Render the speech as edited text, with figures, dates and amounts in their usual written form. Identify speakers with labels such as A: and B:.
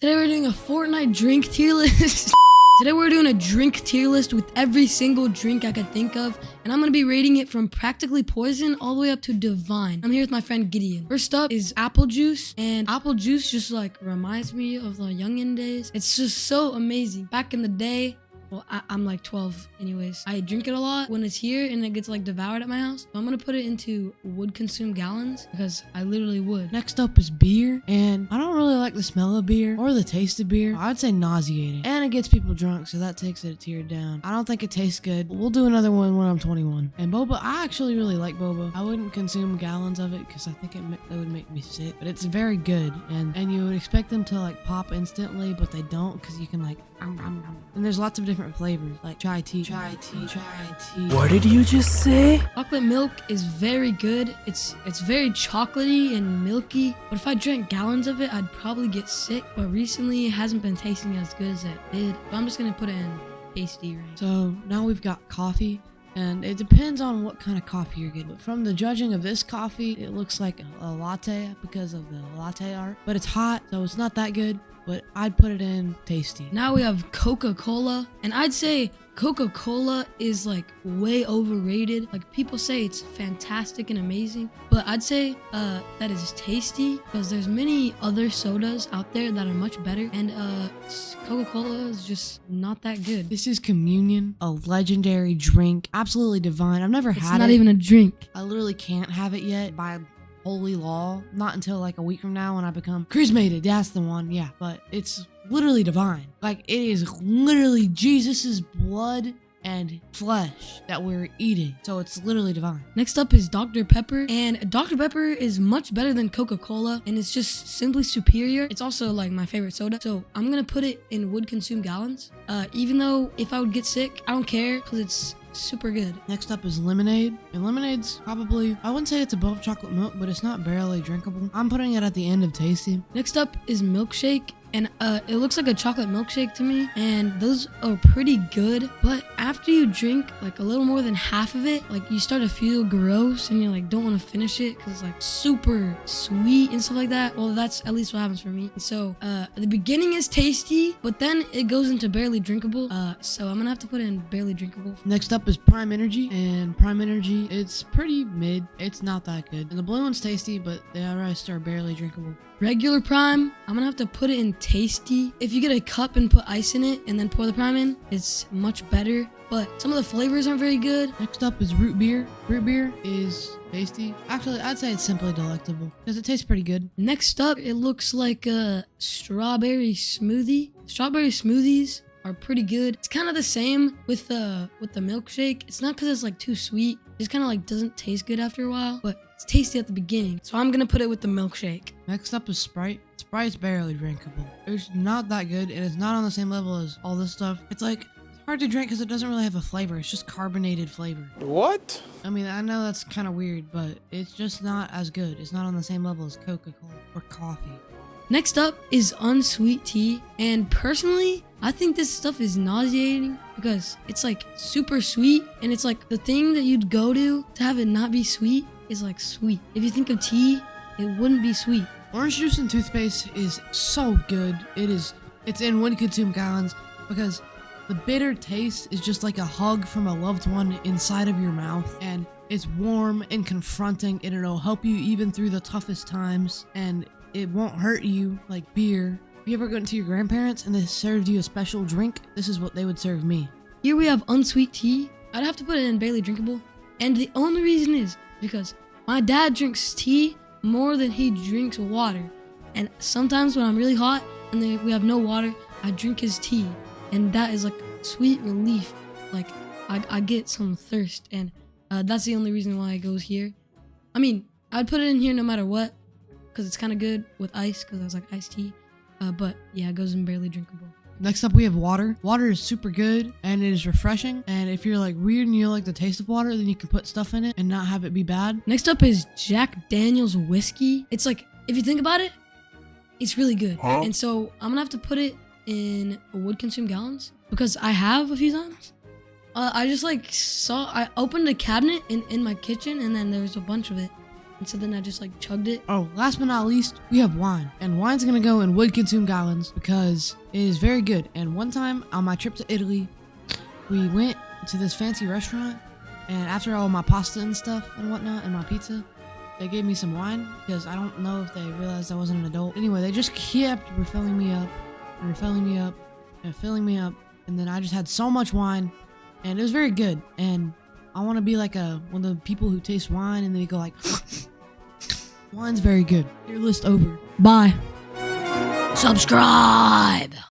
A: Today we're doing a Fortnite drink tier list. Today we're doing a drink tier list with every single drink I could think of, and I'm gonna be rating it from practically poison all the way up to divine. I'm here with my friend Gideon. First up is apple juice, and apple juice just like reminds me of the youngin days. It's just so amazing. Back in the day, well, I'm like 12 anyways. I drink it a lot when it's here and it gets like devoured at my house. So I'm gonna put it into would consume gallons because I literally would.
B: Next up is beer, and I don't really like the smell of beer or the taste of beer. I'd say nauseating, and it gets people drunk, so that takes it a tier down. I don't think it tastes good. We'll do another one when I'm 21. And boba, I actually really like boba. I wouldn't consume gallons of it because I think it would make me sick, but it's very good, and you would expect them to like pop instantly, but they don't because you can like and there's lots of different flavors like chai tea.
C: What did you just say?
A: Chocolate milk is very good. It's very chocolatey and milky, but if I drank gallons of it, I'd probably get sick. But recently it hasn't been tasting as good as it did, so I'm just gonna put it in tasty range.
B: So now we've got coffee, and it depends on what kind of coffee you're getting. But from the judging of this coffee, it looks like a latte because of the latte art, but it's hot, so it's not that good, but I'd put it in tasty.
A: Now we have Coca-Cola, and I'd say Coca-Cola is like way overrated. Like people say it's fantastic and amazing, but I'd say that is tasty because there's many other sodas out there that are much better, and Coca-Cola is just not that good.
B: This is Communion, a legendary drink, absolutely divine. I've never had it.
A: It's not even a drink.
B: I literally can't have it yet by holy law, not until like a week from now when I become charismated. That's the one, yeah. But it's literally divine. Like it is literally Jesus's blood and flesh that we're eating, so it's literally divine.
A: Next up is Dr. Pepper, and Dr. Pepper is much better than Coca-Cola, and it's just simply superior. It's also like my favorite soda, so I'm gonna put it in would consume gallons. Even though if I would get sick, I don't care because it's super good.
B: Next up is lemonade, and lemonade's probably, I wouldn't say it's above chocolate milk, but it's not barely drinkable. I'm putting it at the end of tasty.
A: Next up is milkshake, and it looks like a chocolate milkshake to me, and those are pretty good, but after you drink like a little more than half of it, like you start to feel gross and you like don't want to finish it because it's like super sweet and stuff like that. Well, that's at least what happens for me. So the beginning is tasty, but then it goes into barely drinkable, so I'm gonna have to put in barely drinkable.
B: Next up is Prime Energy, and Prime Energy, it's pretty mid. It's not that good, and the blue one's tasty, but the rest are barely drinkable.
A: Regular Prime, I'm gonna have to put it in tasty. If you get a cup and put ice in it and then pour the Prime in, it's much better, but some of the flavors aren't very good.
B: Next up is root beer. Root beer is tasty. Actually, I'd say it's simply delectable because it tastes pretty good.
A: Next up, it looks like a strawberry smoothie. Strawberry smoothies are pretty good. It's kind of the same with the milkshake. It's not because it's like too sweet. It's kind of like doesn't taste good after a while, but it's tasty at the beginning. So I'm gonna put it with the milkshake.
B: Next up is Sprite. Sprite's barely drinkable. It's not that good, and it's not on the same level as all this stuff. It's like hard to drink because it doesn't really have a flavor. It's just carbonated flavor.
C: What?
B: I mean, I know that's kind of weird, but it's just not as good. It's not on the same level as Coca-Cola or coffee.
A: Next up is unsweet tea, and personally, I think this stuff is nauseating because it's like super sweet, and it's like the thing that you'd go to have it not be sweet is like sweet. If you think of tea, it wouldn't be sweet.
B: Orange juice and toothpaste is so good. It's in would consume gallons because the bitter taste is just like a hug from a loved one inside of your mouth, and it's warm and confronting, and it'll help you even through the toughest times, and it won't hurt you like beer. If you ever went to your grandparents and they served you a special drink, this is what they would serve me.
A: Here we have unsweet tea. I'd have to put it in barely drinkable, and the only reason is because my dad drinks tea more than he drinks water, and sometimes when I'm really hot and we have no water, I drink his tea, and that is like sweet relief. Like I get some thirst, and that's the only reason why it goes here. I mean, I'd put it in here no matter what because it's kind of good with ice because I was like iced tea, but yeah, it goes in barely drinkable.
B: Next up, we have water. Water is super good, and it is refreshing, and if you're like weird and you like the taste of water, then you can put stuff in it and not have it be bad.
A: Next up is Jack Daniel's whiskey. It's like, if you think about it, it's really good. And so I'm gonna have to put it in would consume gallons because I have a few times. I just like I opened a cabinet in my kitchen, and then there was a bunch of it, And so then I just like chugged it.
B: Oh, last but not least, we have wine. And wine's gonna go in wood consumed gallons because it is very good. And one time on my trip to Italy, we went to this fancy restaurant, and after all my pasta and stuff and whatnot and my pizza, they gave me some wine because I don't know if they realized I wasn't an adult. Anyway, they just kept refilling me up and refilling me up and filling me up. And then I just had so much wine, and it was very good. And I want to be like one of the people who taste wine and they go like, wine's very good. Your list over.
A: Bye. Subscribe.